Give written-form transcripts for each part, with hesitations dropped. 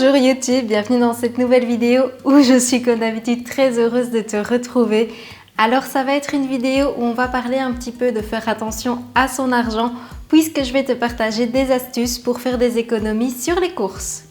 Bonjour YouTube, bienvenue dans cette nouvelle vidéo où je suis comme d'habitude très heureuse de te retrouver. Alors ça va être une vidéo où on va parler un petit peu de faire attention à son argent puisque je vais te partager des astuces pour faire des économies sur les courses.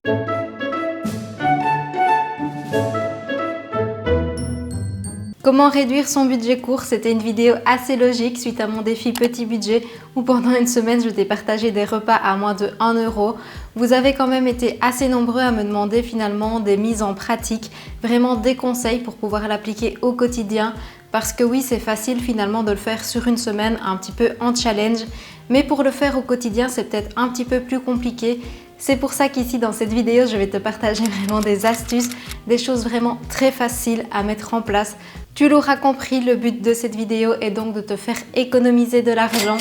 Comment réduire son budget course? C'était une vidéo assez logique suite à mon défi petit budget où pendant une semaine je t'ai partagé des repas à moins de 1 euro. Vous avez quand même été assez nombreux à me demander finalement des mises en pratique, vraiment des conseils pour pouvoir l'appliquer au quotidien. Parce que oui, c'est facile finalement de le faire sur une semaine, un petit peu en challenge. Mais pour le faire au quotidien, c'est peut-être un petit peu plus compliqué. C'est pour ça qu'ici dans cette vidéo, je vais te partager vraiment des astuces, des choses vraiment très faciles à mettre en place. Tu l'auras compris, le but de cette vidéo est donc de te faire économiser de l'argent.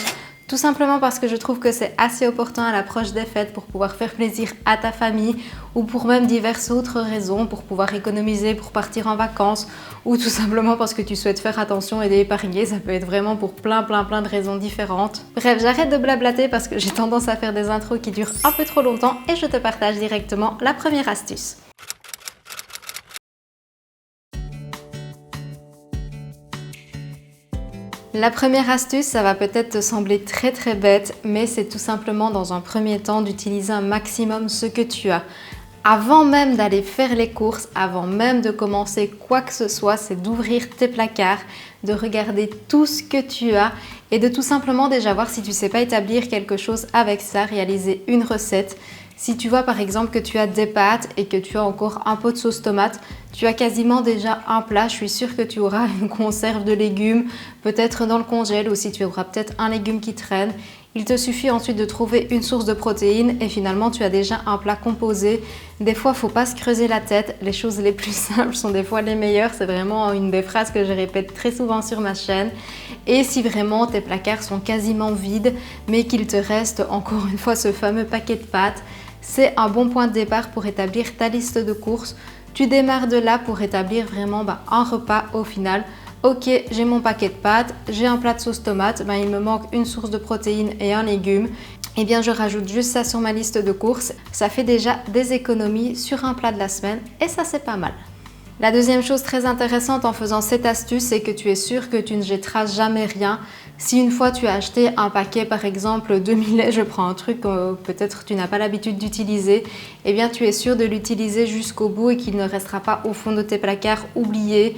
Tout simplement parce que je trouve que c'est assez opportun à l'approche des fêtes pour pouvoir faire plaisir à ta famille ou pour même diverses autres raisons, pour pouvoir économiser, pour partir en vacances ou tout simplement parce que tu souhaites faire attention et d'épargner. Ça peut être vraiment pour plein de raisons différentes. Bref, j'arrête de blablater parce que j'ai tendance à faire des intros qui durent un peu trop longtemps et je te partage directement la première astuce. La première astuce, ça va peut-être te sembler très bête, mais c'est tout simplement dans un premier temps d'utiliser un maximum ce que tu as. Avant même d'aller faire les courses, avant même de commencer quoi que ce soit, c'est d'ouvrir tes placards, de regarder tout ce que tu as et de tout simplement déjà voir si tu ne sais pas établir quelque chose avec ça, réaliser une recette. Si tu vois par exemple que tu as des pâtes et que tu as encore un pot de sauce tomate, tu as quasiment déjà un plat. Je suis sûre que tu auras une conserve de légumes, peut-être dans le congèle ou si tu auras peut-être un légume qui traîne. Il te suffit ensuite de trouver une source de protéines et finalement tu as déjà un plat composé. Des fois, il ne faut pas se creuser la tête. Les choses les plus simples sont des fois les meilleures. C'est vraiment une des phrases que je répète très souvent sur ma chaîne. Et si vraiment tes placards sont quasiment vides, mais qu'il te reste encore une fois ce fameux paquet de pâtes, c'est un bon point de départ pour établir ta liste de courses. Tu démarres de là pour établir vraiment un repas au final. Ok, j'ai mon paquet de pâtes, j'ai un plat de sauce tomate, il me manque une source de protéines et un légume. Eh bien, je rajoute juste ça sur ma liste de courses. Ça fait déjà des économies sur un plat de la semaine et ça, c'est pas mal. La deuxième chose très intéressante en faisant cette astuce, c'est que tu es sûr que tu ne jetteras jamais rien. Si une fois tu as acheté un paquet par exemple de millet, je prends un truc que peut-être tu n'as pas l'habitude d'utiliser, eh bien tu es sûr de l'utiliser jusqu'au bout et qu'il ne restera pas au fond de tes placards oublié.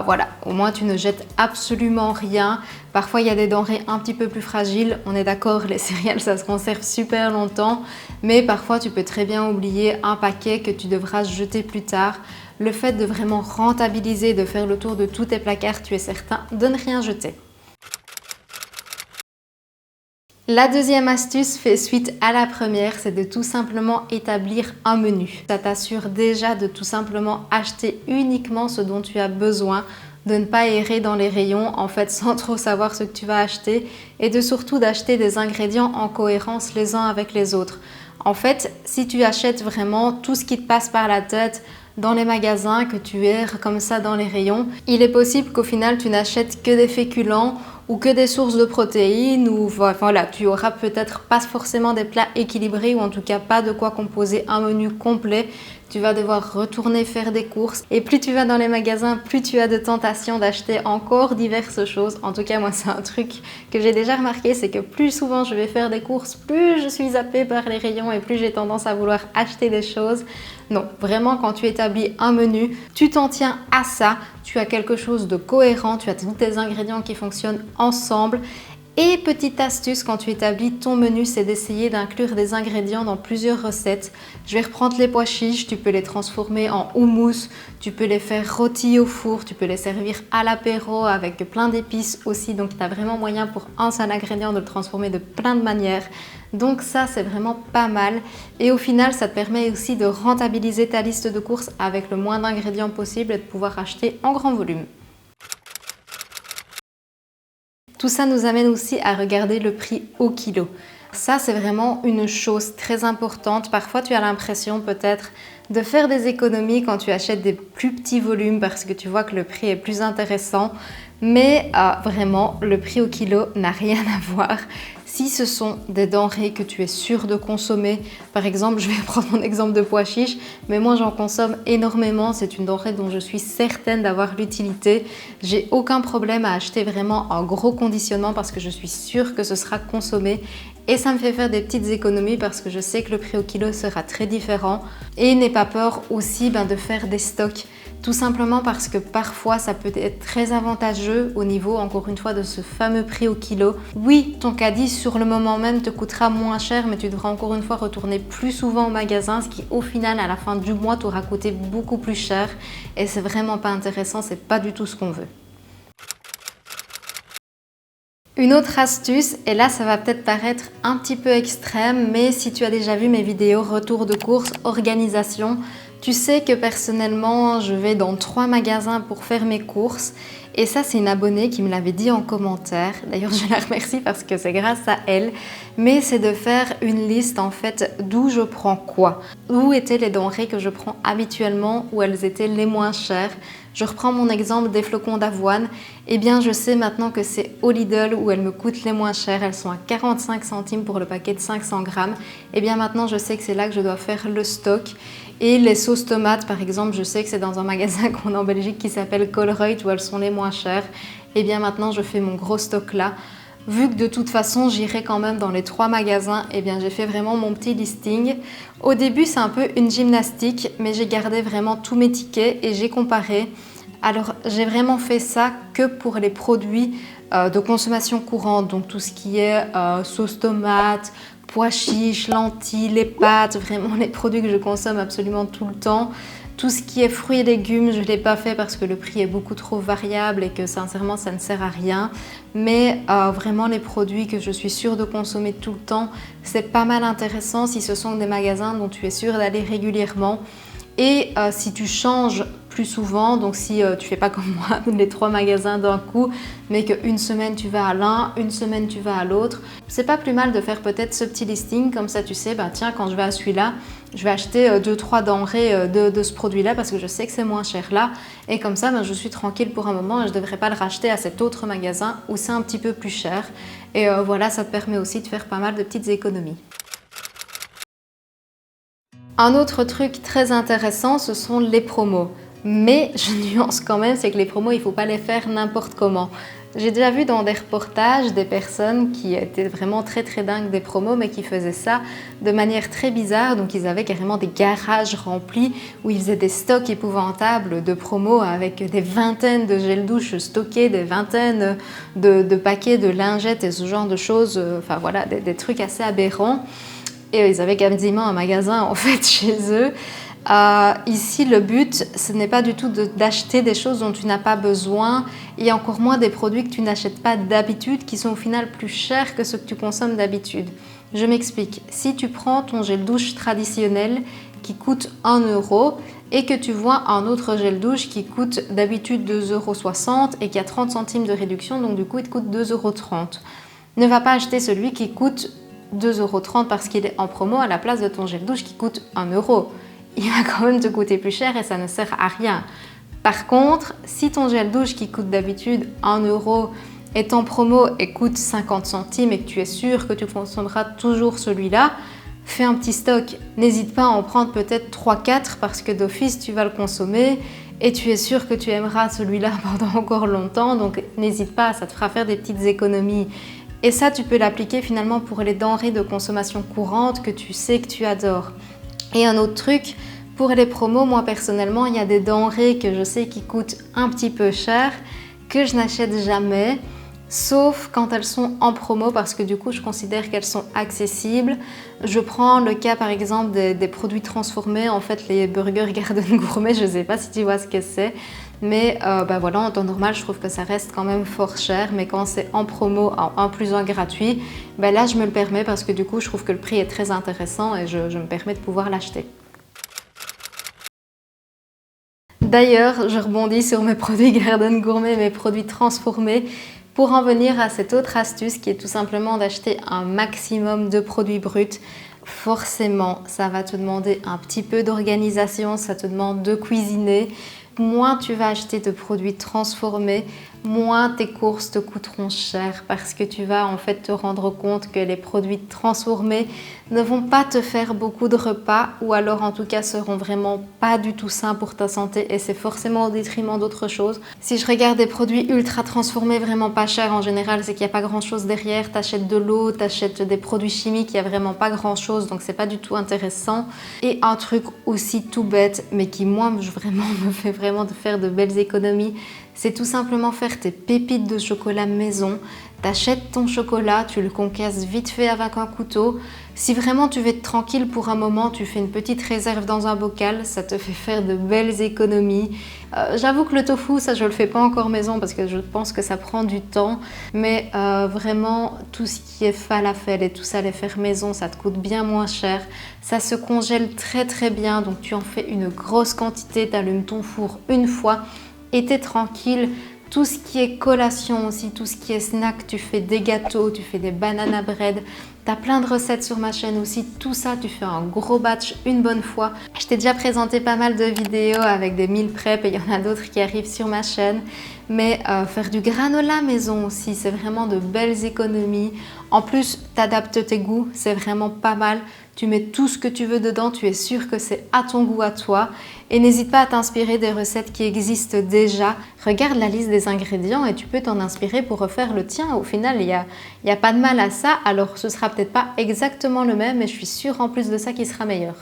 Voilà, au moins tu ne jettes absolument rien. Parfois il y a des denrées un petit peu plus fragiles, on est d'accord, les céréales ça se conserve super longtemps, mais parfois tu peux très bien oublier un paquet que tu devras jeter plus tard. Le fait de vraiment rentabiliser, de faire le tour de tous tes placards, tu es certain de ne rien jeter. La deuxième astuce fait suite à la première, c'est de tout simplement établir un menu. Ça t'assure déjà de tout simplement acheter uniquement ce dont tu as besoin, de ne pas errer dans les rayons en fait sans trop savoir ce que tu vas acheter et de surtout d'acheter des ingrédients en cohérence les uns avec les autres. En fait, si tu achètes vraiment tout ce qui te passe par la tête dans les magasins, que tu erres comme ça dans les rayons, il est possible qu'au final tu n'achètes que des féculents ou que des sources de protéines ou voilà, tu auras peut-être pas forcément des plats équilibrés ou en tout cas pas de quoi composer un menu complet. Tu vas devoir retourner faire des courses et plus tu vas dans les magasins, plus tu as de tentations d'acheter encore diverses choses. En tout cas, moi, c'est un truc que j'ai déjà remarqué, c'est que plus souvent je vais faire des courses, plus je suis zappée par les rayons et plus j'ai tendance à vouloir acheter des choses. Non, vraiment, quand tu établis un menu, tu t'en tiens à ça, tu as quelque chose de cohérent, tu as tous tes ingrédients qui fonctionnent ensemble. Et petite astuce quand tu établis ton menu, c'est d'essayer d'inclure des ingrédients dans plusieurs recettes. Je vais reprendre les pois chiches, tu peux les transformer en houmous, tu peux les faire rôtis au four, tu peux les servir à l'apéro avec plein d'épices aussi. Donc tu as vraiment moyen pour un seul ingrédient de le transformer de plein de manières. Donc ça, c'est vraiment pas mal. Et au final, ça te permet aussi de rentabiliser ta liste de courses avec le moins d'ingrédients possible et de pouvoir acheter en grand volume. Tout ça nous amène aussi à regarder le prix au kilo. Ça, c'est vraiment une chose très importante. Parfois, tu as l'impression peut-être de faire des économies quand tu achètes des plus petits volumes parce que tu vois que le prix est plus intéressant. Mais vraiment, le prix au kilo n'a rien à voir. Si ce sont des denrées que tu es sûr de consommer, par exemple, je vais prendre mon exemple de pois chiches, mais moi j'en consomme énormément, c'est une denrée dont je suis certaine d'avoir l'utilité. J'ai aucun problème à acheter vraiment un gros conditionnement parce que je suis sûre que ce sera consommé et ça me fait faire des petites économies parce que je sais que le prix au kilo sera très différent et n'aie pas peur aussi de faire des stocks. Tout simplement parce que parfois ça peut être très avantageux au niveau encore une fois de ce fameux prix au kilo. Oui, ton caddie sur le moment même te coûtera moins cher mais tu devras encore une fois retourner plus souvent au magasin, ce qui au final à la fin du mois t'aura coûté beaucoup plus cher et c'est vraiment pas intéressant, c'est pas du tout ce qu'on veut. Une autre astuce, et là ça va peut-être paraître un petit peu extrême, mais si tu as déjà vu mes vidéos retour de course, organisation, tu sais que personnellement je vais dans 3 magasins pour faire mes courses et ça c'est une abonnée qui me l'avait dit en commentaire, d'ailleurs je la remercie parce que c'est grâce à elle, mais c'est de faire une liste en fait d'où je prends quoi, où étaient les denrées que je prends habituellement, où elles étaient les moins chères. Je reprends mon exemple des flocons d'avoine, eh bien je sais maintenant que c'est au Lidl où elles me coûtent les moins chères, elles sont à 45 centimes pour le paquet de 500 grammes, eh bien maintenant je sais que c'est là que je dois faire le stock. Et les sauces tomates par exemple, je sais que c'est dans un magasin qu'on a en Belgique qui s'appelle Colruyt où elles sont les moins chères, eh bien maintenant je fais mon gros stock là. Vu que de toute façon j'irai quand même dans les 3 magasins, eh bien j'ai fait vraiment mon petit listing. Au début c'est un peu une gymnastique, mais j'ai gardé vraiment tous mes tickets et j'ai comparé. Alors j'ai vraiment fait ça que pour les produits de consommation courante, donc tout ce qui est sauce tomate, pois chiches, lentilles, les pâtes, vraiment les produits que je consomme absolument tout le temps. Tout ce qui est fruits et légumes, je ne l'ai pas fait parce que le prix est beaucoup trop variable et que sincèrement ça ne sert à rien. Mais vraiment les produits que je suis sûre de consommer tout le temps, c'est pas mal intéressant si ce sont des magasins dont tu es sûre d'aller régulièrement. Et si tu changes plus souvent, donc si tu fais pas comme moi les 3 magasins d'un coup, mais qu'une semaine tu vas à l'un, une semaine tu vas à l'autre, c'est pas plus mal de faire peut-être ce petit listing, comme ça tu sais, tiens quand je vais à celui-là, je vais acheter 2-3 denrées de ce produit-là parce que je sais que c'est moins cher là, et comme ça je suis tranquille pour un moment et je devrais pas le racheter à cet autre magasin où c'est un petit peu plus cher. Et voilà, ça te permet aussi de faire pas mal de petites économies. Un autre truc très intéressant, ce sont les promos. Mais je nuance quand même, c'est que les promos, il ne faut pas les faire n'importe comment. J'ai déjà vu dans des reportages des personnes qui étaient vraiment très dingues des promos, mais qui faisaient ça de manière très bizarre. Donc ils avaient carrément des garages remplis où ils faisaient des stocks épouvantables de promos avec des vingtaines de gels douche stockés, des vingtaines de paquets de lingettes et ce genre de choses. Enfin voilà, des trucs assez aberrants. Et ils avaient quasiment un magasin en fait chez eux. Ici, le but, ce n'est pas du tout d'acheter des choses dont tu n'as pas besoin et encore moins des produits que tu n'achètes pas d'habitude qui sont au final plus chers que ce que tu consommes d'habitude. Je m'explique. Si tu prends ton gel douche traditionnel qui coûte 1 € et que tu vois un autre gel douche qui coûte d'habitude 2,60 € et qui a 30 centimes de réduction, donc du coup il te coûte 2,30 €. Ne va pas acheter celui qui coûte 2,30 € parce qu'il est en promo à la place de ton gel douche qui coûte 1 €. Il va quand même te coûter plus cher et ça ne sert à rien. Par contre, si ton gel douche qui coûte d'habitude 1 € est en promo et coûte 50 centimes et que tu es sûr que tu consommeras toujours celui-là, fais un petit stock. N'hésite pas à en prendre peut-être 3-4 parce que d'office tu vas le consommer et tu es sûr que tu aimeras celui-là pendant encore longtemps, donc n'hésite pas, ça te fera faire des petites économies. Et ça, tu peux l'appliquer finalement pour les denrées de consommation courante que tu sais que tu adores. Et un autre truc, pour les promos, moi personnellement, il y a des denrées que je sais qui coûtent un petit peu cher, que je n'achète jamais, sauf quand elles sont en promo parce que du coup, je considère qu'elles sont accessibles. Je prends le cas par exemple des produits transformés, en fait les burgers Garden Gourmet, je ne sais pas si tu vois ce que c'est. Mais voilà, en temps normal, je trouve que ça reste quand même fort cher. Mais quand c'est en promo, en 1+1 gratuit, là, je me le permets parce que du coup, je trouve que le prix est très intéressant et je me permets de pouvoir l'acheter. D'ailleurs, je rebondis sur mes produits Garden Gourmet, mes produits transformés, pour en venir à cette autre astuce qui est tout simplement d'acheter un maximum de produits bruts. Forcément, ça va te demander un petit peu d'organisation, ça te demande de cuisiner. Moins tu vas acheter de produits transformés, moins tes courses te coûteront cher parce que tu vas en fait te rendre compte que les produits transformés ne vont pas te faire beaucoup de repas ou alors en tout cas seront vraiment pas du tout sains pour ta santé et c'est forcément au détriment d'autres choses. Si je regarde des produits ultra transformés vraiment pas chers en général, c'est qu'il n'y a pas grand chose derrière. T'achètes de l'eau, t'achètes des produits chimiques, il n'y a vraiment pas grand chose donc c'est pas du tout intéressant. Et un truc aussi tout bête mais qui moi vraiment me fait vraiment de faire de belles économies, c'est tout simplement faire tes pépites de chocolat maison. T'achètes ton chocolat, tu le concasses vite fait avec un couteau. Si vraiment tu veux être tranquille pour un moment, tu fais une petite réserve dans un bocal, ça te fait faire de belles économies. J'avoue que le tofu, ça je le fais pas encore maison parce que je pense que ça prend du temps. Mais vraiment, tout ce qui est falafel et tout ça, les faire maison, ça te coûte bien moins cher. Ça se congèle très très bien, donc tu en fais une grosse quantité, tu allumes ton four une fois et t'es tranquille. Tout ce qui est collation aussi, tout ce qui est snack, tu fais des gâteaux, tu fais des banana bread. Tu as plein de recettes sur ma chaîne aussi. Tout ça, tu fais un gros batch une bonne fois. Je t'ai déjà présenté pas mal de vidéos avec des meal prep et il y en a d'autres qui arrivent sur ma chaîne. Mais faire du granola maison aussi, c'est vraiment de belles économies. En plus, tu adaptes tes goûts, c'est vraiment pas mal. Tu mets tout ce que tu veux dedans, tu es sûr que c'est à ton goût à toi. Et n'hésite pas à t'inspirer des recettes qui existent déjà. Regarde la liste des ingrédients et tu peux t'en inspirer pour refaire le tien. Au final, il y a pas de mal à ça. Alors, ce sera peut-être pas exactement le même, mais je suis sûre en plus de ça qu'il sera meilleur.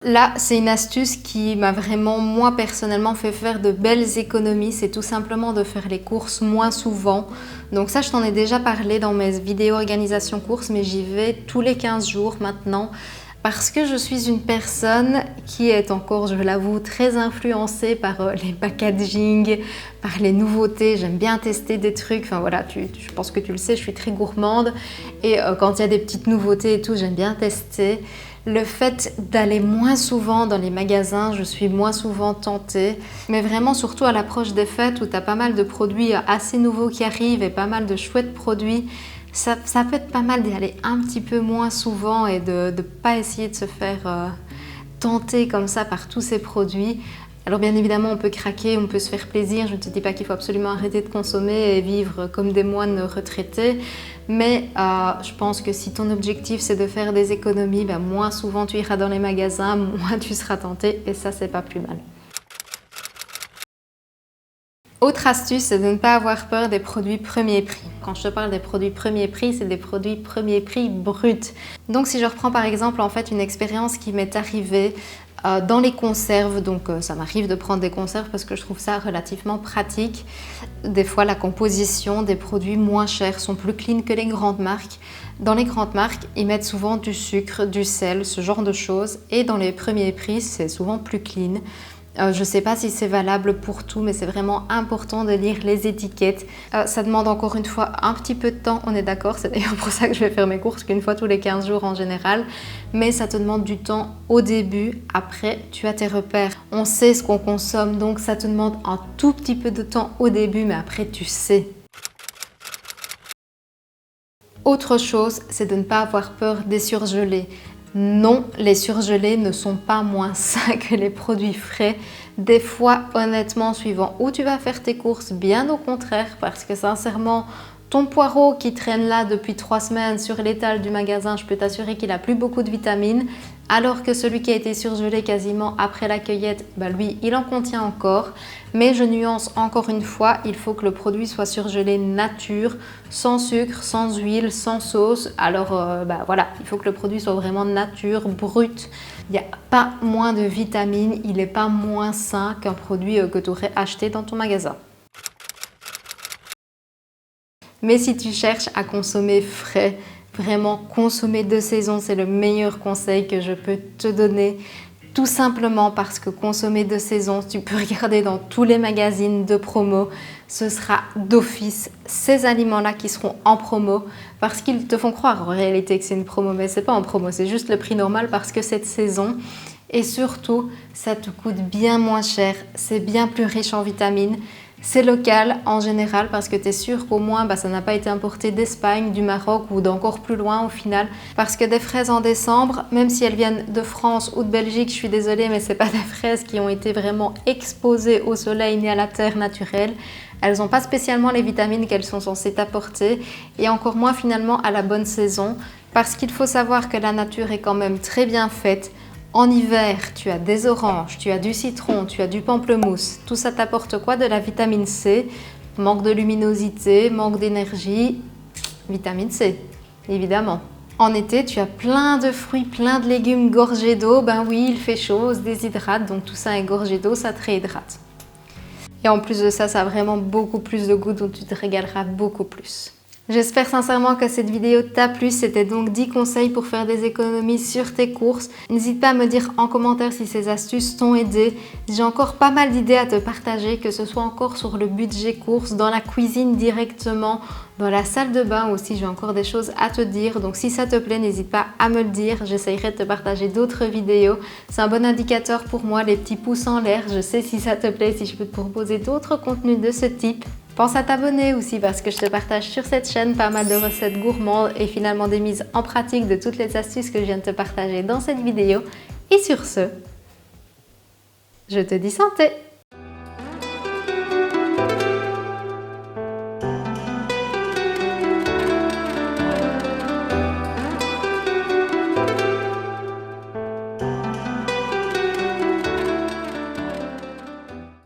Là, c'est une astuce qui m'a vraiment, moi personnellement, fait faire de belles économies. C'est tout simplement de faire les courses moins souvent. Donc ça, je t'en ai déjà parlé dans mes vidéos organisation courses, mais j'y vais tous les 15 jours maintenant. Parce que je suis une personne qui est encore, je l'avoue, très influencée par les packaging, par les nouveautés. J'aime bien tester des trucs. Enfin voilà, je pense que tu le sais, je suis très gourmande. Et quand il y a des petites nouveautés et tout, j'aime bien tester. Le fait d'aller moins souvent dans les magasins, je suis moins souvent tentée. Mais vraiment, surtout à l'approche des fêtes où tu as pas mal de produits assez nouveaux qui arrivent et pas mal de chouettes produits, ça peut être pas mal d'y aller un petit peu moins souvent et de ne pas essayer de se faire tenter comme ça par tous ces produits. Alors bien évidemment, on peut craquer, on peut se faire plaisir. Je ne te dis pas qu'il faut absolument arrêter de consommer et vivre comme des moines retraités. Mais je pense que si ton objectif c'est de faire des économies, moins souvent tu iras dans les magasins, moins tu seras tenté et ça, c'est pas plus mal. Autre astuce, c'est de ne pas avoir peur des produits premier prix. Quand je te parle des produits premier prix, c'est des produits premier prix bruts. Donc si je reprends par exemple en fait une expérience qui m'est arrivée dans les conserves, donc ça m'arrive de prendre des conserves parce que je trouve ça relativement pratique. Des fois la composition des produits moins chers sont plus clean que les grandes marques. Dans les grandes marques, ils mettent souvent du sucre, du sel, ce genre de choses et dans les premiers prix, c'est souvent plus clean. Je ne sais pas si c'est valable pour tout, mais c'est vraiment important de lire les étiquettes. Ça demande encore une fois un petit peu de temps, on est d'accord. C'est d'ailleurs pour ça que je vais faire mes courses qu'une fois tous les 15 jours en général. Mais ça te demande du temps au début. Après, tu as tes repères. On sait ce qu'on consomme, donc ça te demande un tout petit peu de temps au début, mais après, tu sais. Autre chose, c'est de ne pas avoir peur des surgelés. Non, les surgelés ne sont pas moins sains que les produits frais. Des fois, honnêtement, suivant où tu vas faire tes courses, bien au contraire, parce que sincèrement, ton poireau qui traîne là depuis 3 semaines sur l'étal du magasin, je peux t'assurer qu'il n'a plus beaucoup de vitamines, alors que celui qui a été surgelé quasiment après la cueillette, lui, il en contient encore. Mais je nuance encore une fois, il faut que le produit soit surgelé nature, sans sucre, sans huile, sans sauce. Alors voilà, il faut que le produit soit vraiment nature, brut. Il n'y a pas moins de vitamines, il n'est pas moins sain qu'un produit que tu aurais acheté dans ton magasin. Mais si tu cherches à consommer frais, vraiment consommer de saison, c'est le meilleur conseil que je peux te donner. Tout simplement parce que consommer de saison, tu peux regarder dans tous les magazines de promo, ce sera d'office ces aliments-là qui seront en promo parce qu'ils te font croire en réalité que c'est une promo, mais c'est pas en promo, c'est juste le prix normal parce que c'est de saison. Et surtout, ça te coûte bien moins cher, c'est bien plus riche en vitamines. C'est local en général parce que tu es sûr qu'au moins ça n'a pas été importé d'Espagne, du Maroc ou d'encore plus loin au final. Parce que des fraises en décembre, même si elles viennent de France ou de Belgique, je suis désolée, mais ce n'est pas des fraises qui ont été vraiment exposées au soleil ni à la terre naturelle. Elles n'ont pas spécialement les vitamines qu'elles sont censées t'apporter et encore moins finalement à la bonne saison. Parce qu'il faut savoir que la nature est quand même très bien faite. En hiver, tu as des oranges, tu as du citron, tu as du pamplemousse. Tout ça t'apporte quoi? De la vitamine C. Manque de luminosité, manque d'énergie. Vitamine C, évidemment. En été, tu as plein de fruits, plein de légumes gorgés d'eau. Ben oui, il fait chaud, on se déshydrate, donc tout ça est gorgé d'eau, ça te réhydrate. Et en plus de ça, ça a vraiment beaucoup plus de goût, donc tu te régaleras beaucoup plus. J'espère sincèrement que cette vidéo t'a plu. C'était donc 10 conseils pour faire des économies sur tes courses. N'hésite pas à me dire en commentaire si ces astuces t'ont aidé. J'ai encore pas mal d'idées à te partager, que ce soit encore sur le budget courses, dans la cuisine directement, dans la salle de bain aussi. J'ai encore des choses à te dire. Donc si ça te plaît, n'hésite pas à me le dire. J'essayerai de te partager d'autres vidéos. C'est un bon indicateur pour moi, les petits pouces en l'air. Je sais si ça te plaît, si je peux te proposer d'autres contenus de ce type. Pense à t'abonner aussi parce que je te partage sur cette chaîne pas mal de recettes gourmandes et finalement des mises en pratique de toutes les astuces que je viens de te partager dans cette vidéo. Et sur ce, je te dis santé!